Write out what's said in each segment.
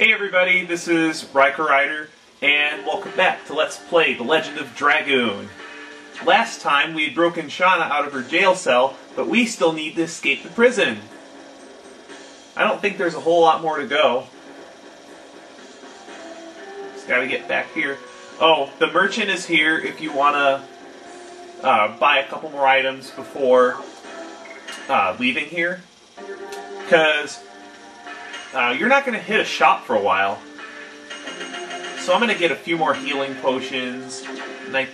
Hey everybody, this is Riker Rider, and welcome back to Let's Play The Legend of Dragoon. Last time we had broken Shana out of her jail cell, but we still need to escape the prison. I don't think there's a whole lot more to go. Just gotta get back here. Oh, the merchant is here if you wanna buy a couple more items before leaving here. Because you're not going to hit a shop for a while. So I'm going to get a few more healing potions, and I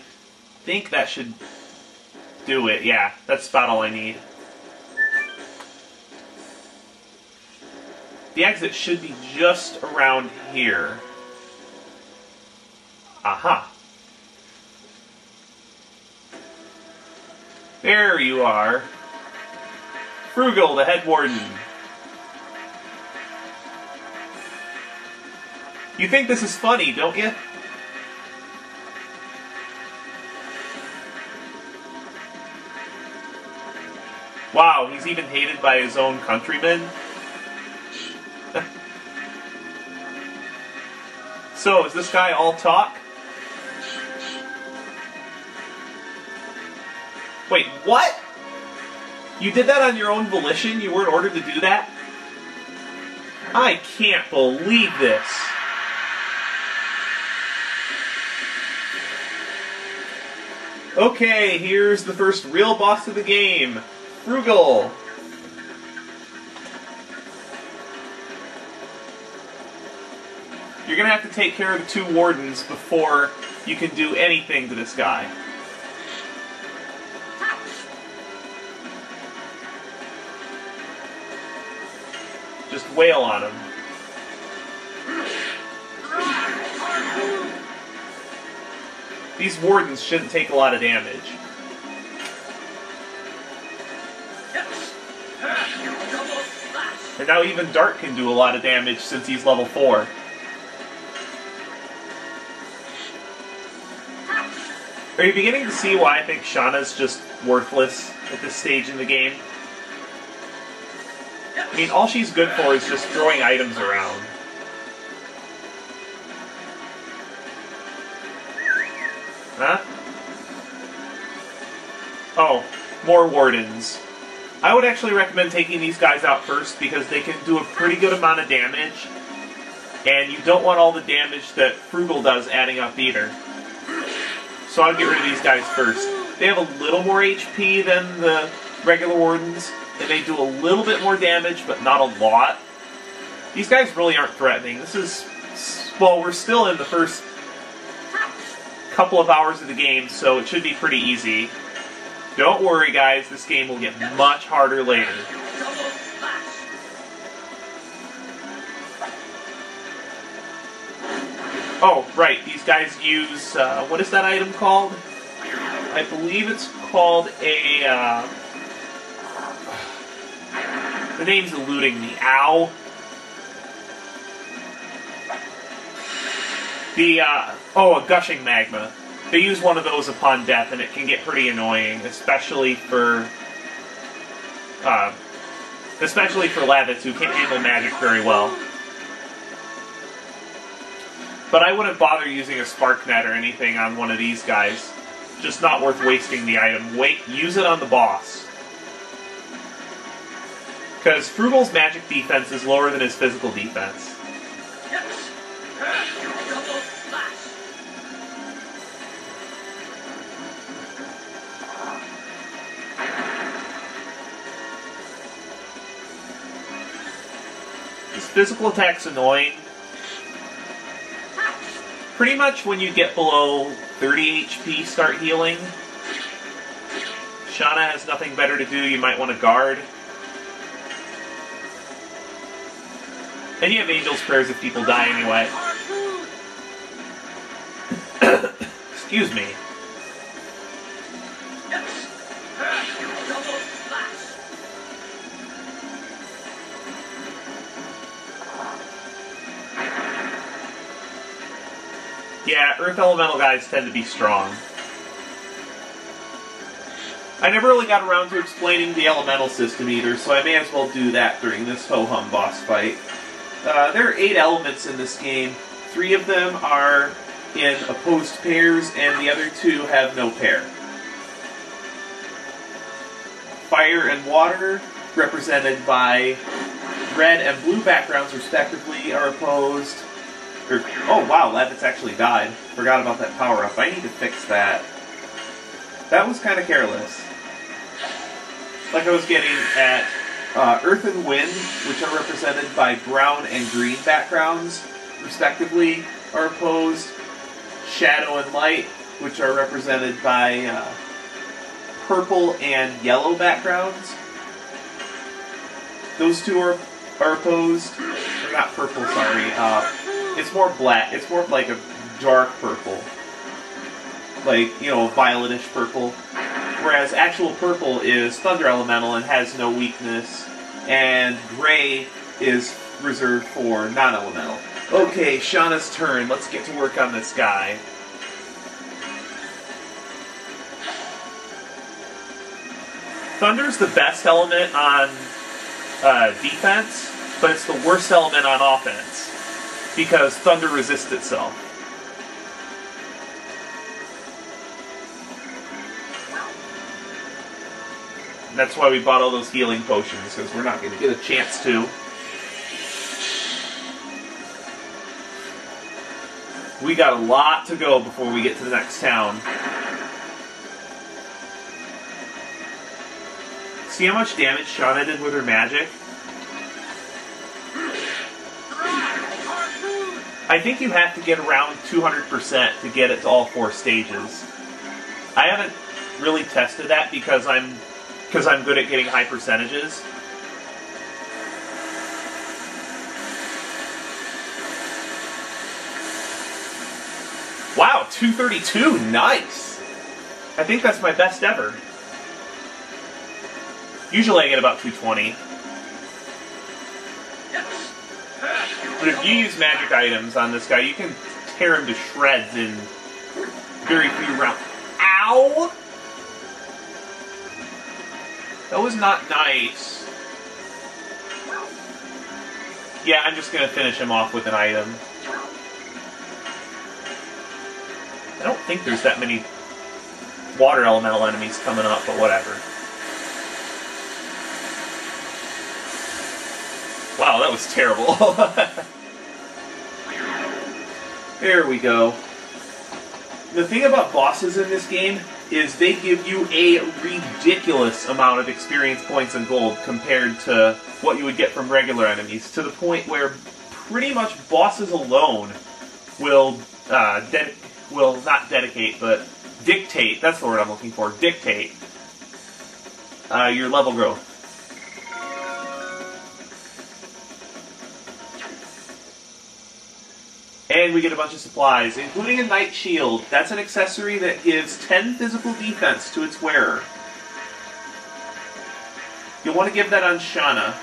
think that should do it. Yeah, that's about all I need. The exit should be just around here. Aha. There you are. Frugal, the head warden. You think this is funny, don't you? Wow, he's even hated by his own countrymen? So, is this guy all talk? Wait, what? You did that on your own volition? You weren't ordered to do that? I can't believe this. Okay, here's the first real boss of the game, Frugal. You're gonna have to take care of the two wardens before you can do anything to this guy. Just wail on him. These wardens shouldn't take a lot of damage. And now even Dart can do a lot of damage since he's level 4. Are you beginning to see why I think Shana's just worthless at this stage in the game? I mean, all she's good for is just throwing items around. Huh? Oh, more wardens. I would actually recommend taking these guys out first because they can do a pretty good amount of damage. And you don't want all the damage that Frugal does adding up either. So I'll get rid of these guys first. They have a little more HP than the regular wardens. And they do a little bit more damage, but not a lot. These guys really aren't threatening. This is... well, we're still in the first couple of hours of the game, so it should be pretty easy. Don't worry, guys. This game will get much harder later. Oh, right. These guys use... what is that item called? I believe it's called a... the name's eluding me. Ow. Oh, a gushing magma. They use one of those upon death, and it can get pretty annoying, especially for Lavits, who can't handle magic very well. But I wouldn't bother using a spark net or anything on one of these guys. Just not worth wasting the item. Use it on the boss. Because Frugal's magic defense is lower than his physical defense. His physical attack's annoying. Pretty much when you get below 30 HP, start healing. Shana has nothing better to do, you might want to guard. And you have Angel's Prayers if people die anyway. Excuse me. Yeah, Earth Elemental guys tend to be strong. I never really got around to explaining the elemental system either, so I may as well do that during this ho-hum boss fight. There are 8 elements in this game. 3 of them are in opposed pairs, and the other 2 have no pair. Fire and water, represented by red and blue backgrounds respectively, are opposed. Oh wow, that's actually died. Forgot about that power-up. I need to fix that. That was kind of careless. Like I was getting at, earth and wind, which are represented by brown and green backgrounds respectively, are opposed. Shadow and light, which are represented by purple and yellow backgrounds. Those 2 are opposed. Or not purple, sorry. It's more black. It's more like a dark purple. Like, you know, a violetish purple. Whereas actual purple is thunder elemental and has no weakness. And gray is reserved for non-elemental. Okay, Shana's turn. Let's get to work on this guy. Thunder's the best element on defense, but it's the worst element on offense, because thunder resists itself. And that's why we bought all those healing potions, because we're not going to get a chance to. We got a lot to go before we get to the next town. See how much damage Shana did with her magic? I think you have to get around 200% to get it to all 4 stages. I haven't really tested that because I'm good at getting high percentages. Wow, 232, nice! I think that's my best ever. Usually I get about 220. But if you use magic items on this guy, you can tear him to shreds in very few rounds. Ow! That was not nice. Yeah, I'm just going to finish him off with an item. I don't think there's that many water elemental enemies coming up, but whatever. Wow, that was terrible. There we go. The thing about bosses in this game is they give you a ridiculous amount of experience points and gold compared to what you would get from regular enemies, to the point where pretty much bosses alone will not dedicate, but dictate, that's the word I'm looking for, dictate your level growth. And we get a bunch of supplies, including a Knight Shield. That's an accessory that gives 10 physical defense to its wearer. You'll want to give that on Shana,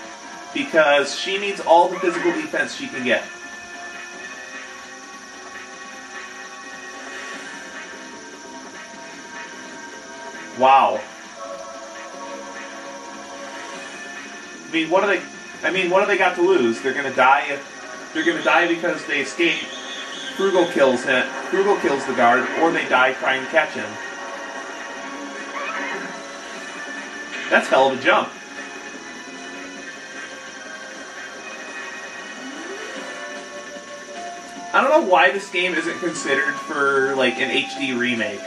because she needs all the physical defense she can get. Wow. What do they got to lose? They're gonna die because they escape. Frugal kills him. Frugal kills the guard, or they die trying to catch him. That's hell of a jump. I don't know why this game isn't considered for, like, an HD remake.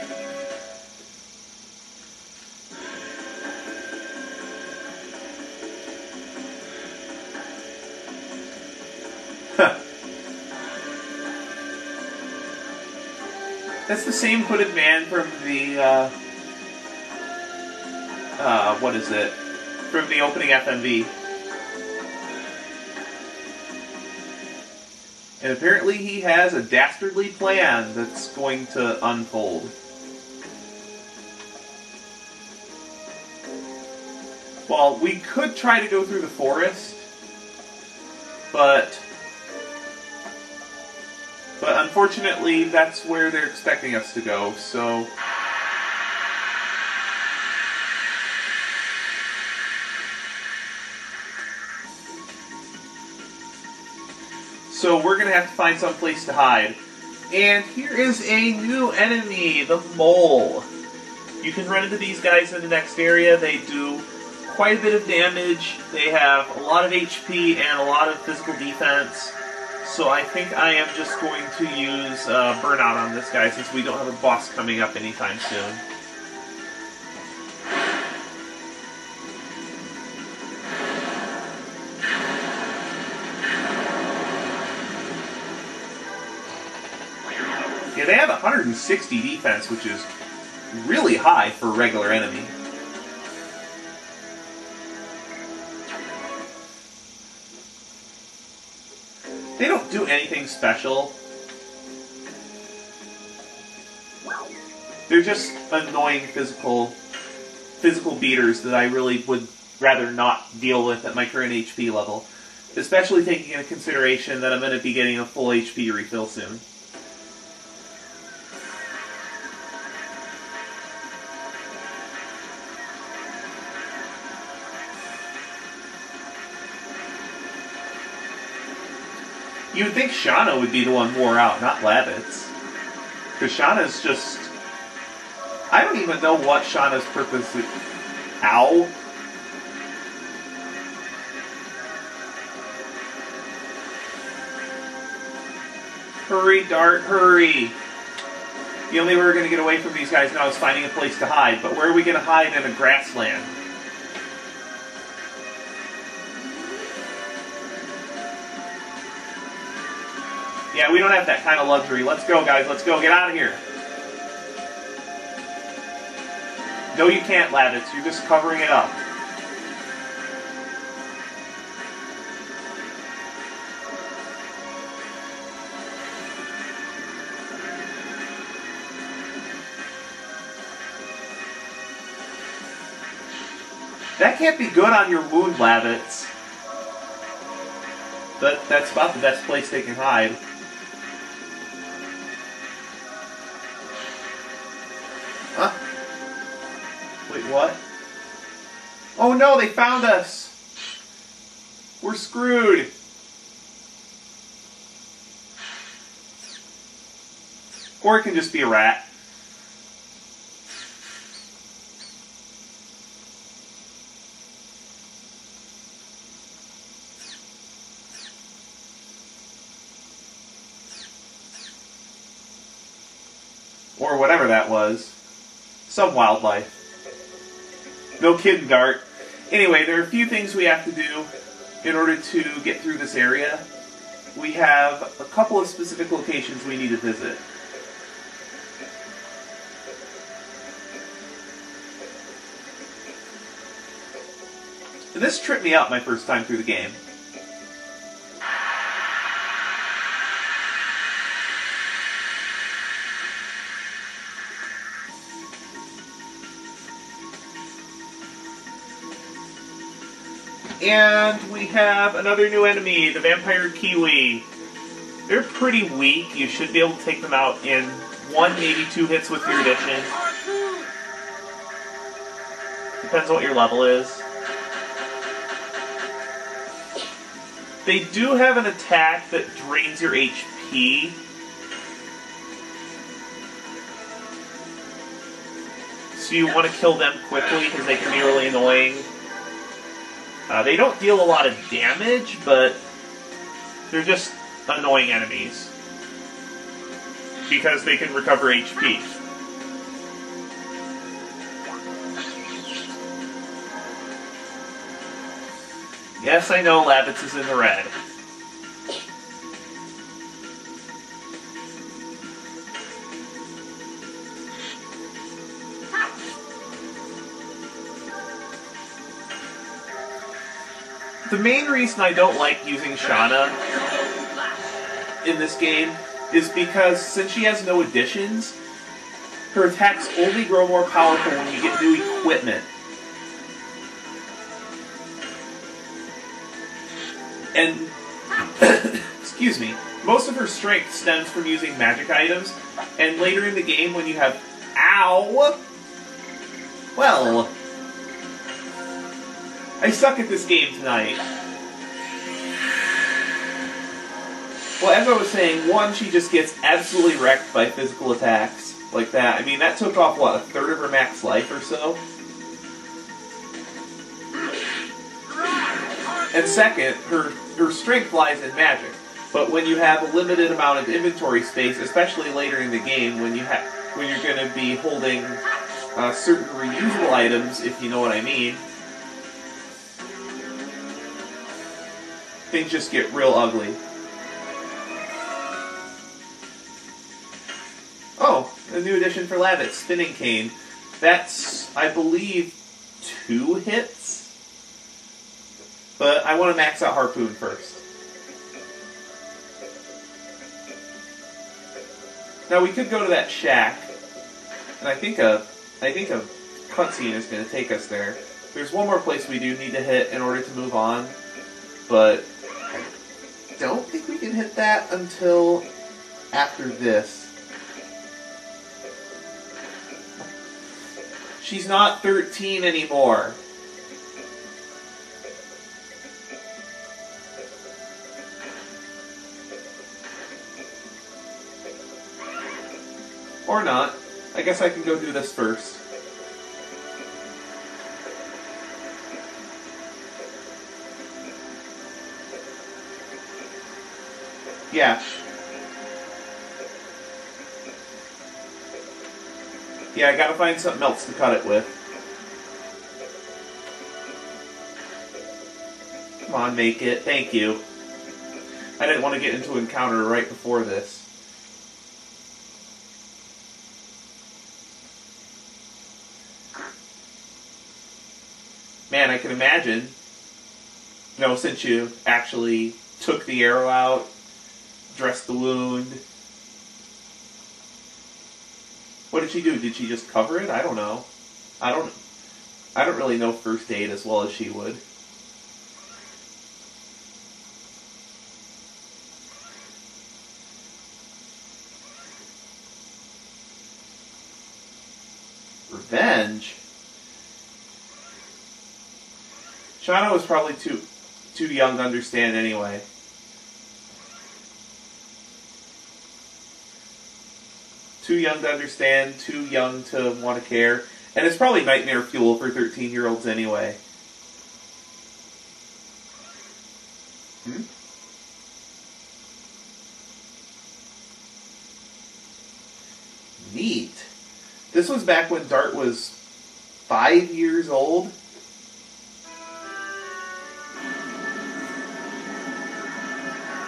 That's the same hooded man from the, what is it? From the opening FMV. And apparently he has a dastardly plan that's going to unfold. Well, we could try to go through the forest, but unfortunately that's where they're expecting us to go, so... So we're going to have to find some place to hide. And here is a new enemy, the mole. You can run into these guys in the next area. They do quite a bit of damage. They have a lot of HP and a lot of physical defense. So I think I am just going to use Burnout on this guy since we don't have a boss coming up anytime soon. Yeah, they have 160 defense, which is really high for a regular enemy. They don't do anything special. They're just annoying physical beaters that I really would rather not deal with at my current HP level. Especially taking into consideration that I'm going to be getting a full HP refill soon. You would think Shana would be the one wore out, not Lavitz. Because Shana's just... I don't even know what Shana's purpose is. Ow. Hurry, Dart, hurry. The only way we're going to get away from these guys now is finding a place to hide. But where are we going to hide in a grassland? Yeah, we don't have that kind of luxury. Let's go, guys. Let's go. Get out of here. No, you can't, Lavitz. You're just covering it up. That can't be good on your wound, Lavitz. That's about the best place they can hide. Huh? Wait, what? Oh no, they found us! We're screwed! Or it can just be a rat. Or whatever that was. Some wildlife. No kidding, Dart. Anyway, there are a few things we have to do in order to get through this area. We have a couple of specific locations we need to visit. And this tripped me out my first time through the game. And we have another new enemy, the Vampire Kiwi. They're pretty weak. You should be able to take them out in 1, maybe 2 hits with your addition. Depends on what your level is. They do have an attack that drains your HP. So you want to kill them quickly because they can be really annoying. They don't deal a lot of damage, but they're just annoying enemies. Because they can recover HP. Yes, I know Lavitz is in the red. The main reason I don't like using Shana in this game is because since she has no additions, her attacks only grow more powerful when you get new equipment. And, excuse me, most of her strength stems from using magic items, and later in the game when you have, ow, well, I suck at this game tonight. Well, as I was saying, one, she just gets absolutely wrecked by physical attacks like that. I mean, that took off, what, a third of her max life or so? And second, her strength lies in magic. But when you have a limited amount of inventory space, especially later in the game, when you're going to be holding certain reusable items, if you know what I mean, things just get real ugly. Oh, a new addition for Lavit, Spinning Cane. That's, I believe, 2 hits. But I want to max out Harpoon first. Now we could go to that shack, and I think a cutscene is going to take us there. There's one more place we do need to hit in order to move on, but I don't think we can hit that until after this. She's not 13 anymore. Or not. I guess I can go do this first. Yeah. Yeah, I gotta find something else to cut it with. Come on, make it. Thank you. I didn't want to get into an encounter right before this. Man, I can imagine, since you actually took the arrow out, dressed the wound. What did she do? Did she just cover it? I don't know. I don't really know first aid as well as she would. Revenge? Shana was probably too young to understand anyway. Too young to understand, too young to want to care. And it's probably nightmare fuel for 13-year-olds anyway. Neat. This was back when Dart was 5 years old.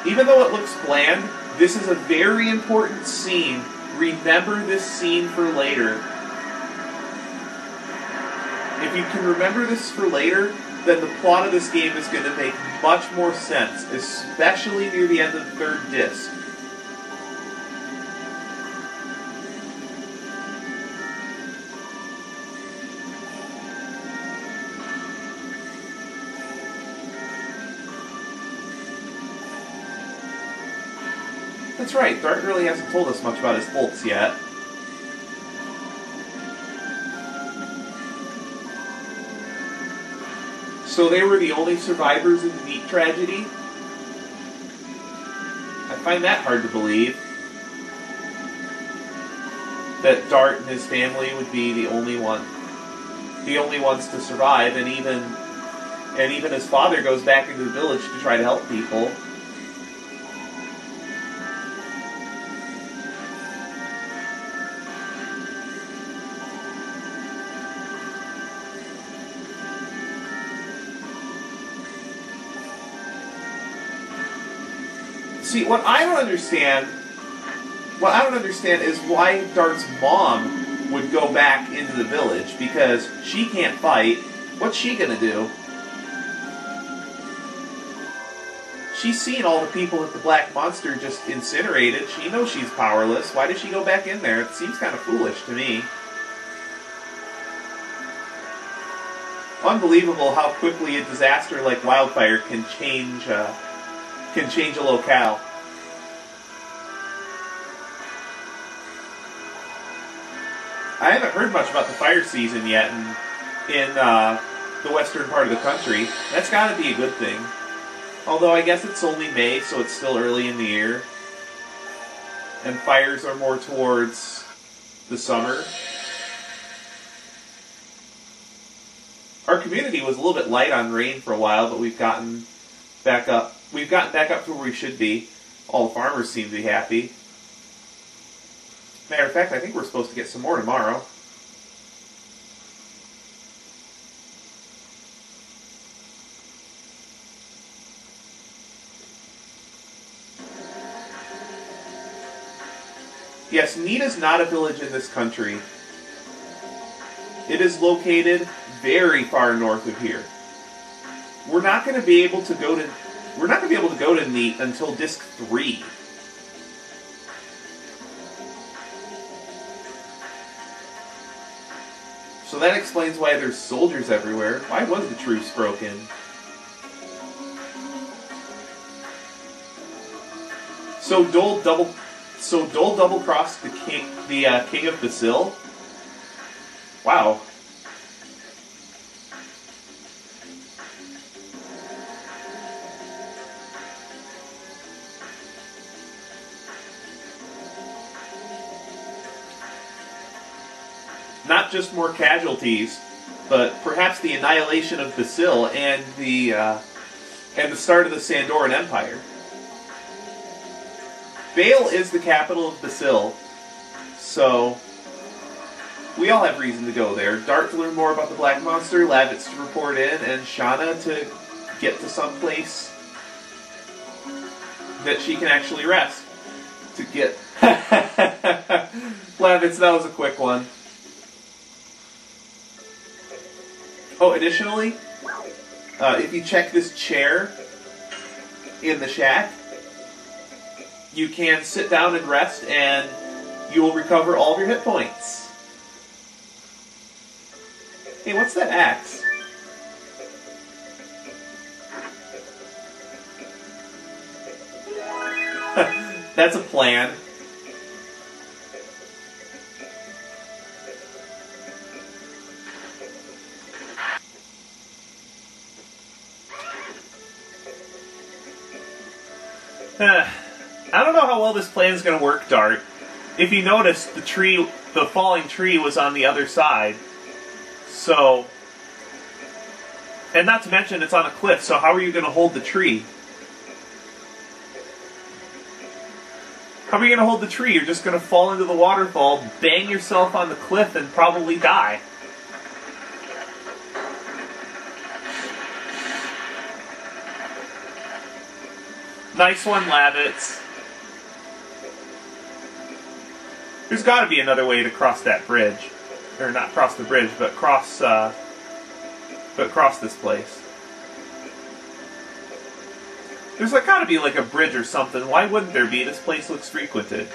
Even though it looks bland, this is a very important scene. Remember this scene for later. If you can remember this for later, then the plot of this game is going to make much more sense, especially near the end of the 3rd disc. That's right, Dart really hasn't told us much about his bolts yet. So they were the only survivors of the meat tragedy? I find that hard to believe. That Dart and his family would be the only ones to survive, and even his father goes back into the village to try to help people. See, what I don't understand is why Dart's mom would go back into the village, because she can't fight. What's she gonna do? She's seen all the people that the Black Monster just incinerated. She knows she's powerless. Why does she go back in there? It seems kind of foolish to me. Unbelievable how quickly a disaster like wildfire can change a locale. I haven't heard much about the fire season yet in the western part of the country. That's got to be a good thing. Although I guess it's only May, so it's still early in the year. And fires are more towards the summer. Our community was a little bit light on rain for a while, but we've gotten back up. We've gotten back up to where we should be. All the farmers seem to be happy. Matter of fact, I think we're supposed to get some more tomorrow. Yes, Need is not a village in this country. It is located very far north of here. We're not going to be able to go to Neat until Disc 3. So that explains why there's soldiers everywhere. Why was the truce broken? So Dole double-crossed the king of Basil? Wow. Not just more casualties, but perhaps the annihilation of Basil and the start of the Sandoran Empire. Bale is the capital of Basil, so we all have reason to go there. Dart to learn more about the Black Monster, Lavitz to report in, and Shana to get to some place that she can actually rest. To get... Lavitz, that was a quick one. Oh, additionally, if you check this chair in the shack, you can sit down and rest, and you will recover all of your hit points. Hey, what's that axe? That's a plan. I don't know how well this plan is going to work, Dart. If you notice, the falling tree was on the other side. So, and not to mention it's on a cliff, so how are you going to hold the tree? How are you going to hold the tree? You're just going to fall into the waterfall, bang yourself on the cliff, and probably die. Nice one, Lavitz. There's got to be another way to cross that bridge. Or not cross the bridge, but cross this place. There's got to be like a bridge or something. Why wouldn't there be? This place looks frequented.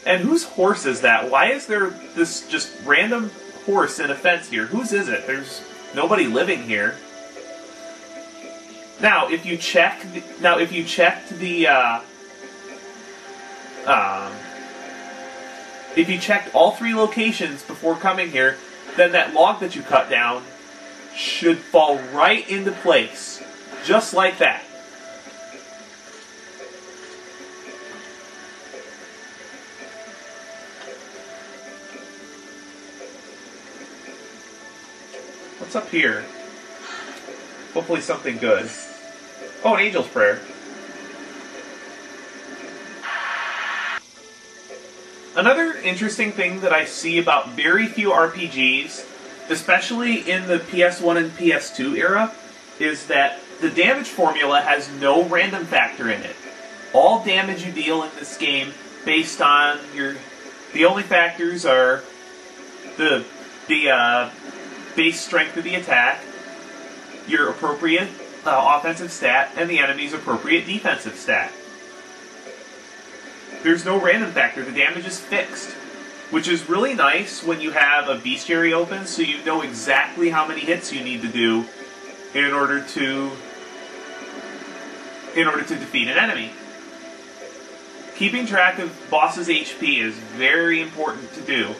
And whose horse is that? Why is there this just random horse in a fence here? Whose is it? There's nobody living here. Now, if you checked if you checked all 3 locations before coming here, then that log that you cut down should fall right into place, just like that. What's up here? Hopefully something good. Oh, an angel's prayer. Another interesting thing that I see about very few RPGs, especially in the PS1 and PS2 era, is that the damage formula has no random factor in it. All damage you deal in this game based on the only factors are the base strength of the attack, your appropriate offensive stat, and the enemy's appropriate defensive stat. There's no random factor. The damage is fixed, which is really nice when you have a bestiary open, so you know exactly how many hits you need to do in order to defeat an enemy. Keeping track of boss's HP is very important to do.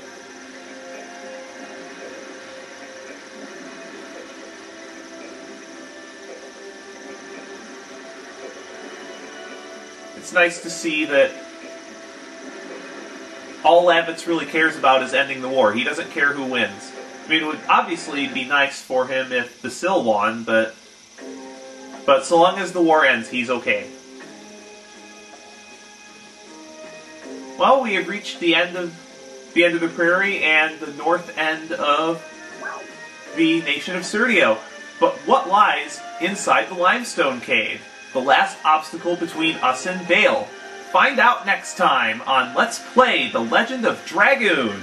It's nice to see that all Lavitz really cares about is ending the war. He doesn't care who wins. I mean, it would obviously be nice for him if Basil won, but so long as the war ends, he's okay. Well, we have reached the end of the prairie and the north end of the nation of Serdio. But what lies inside the limestone cave? The last obstacle between us and Vale. Find out next time on Let's Play The Legend of Dragoon.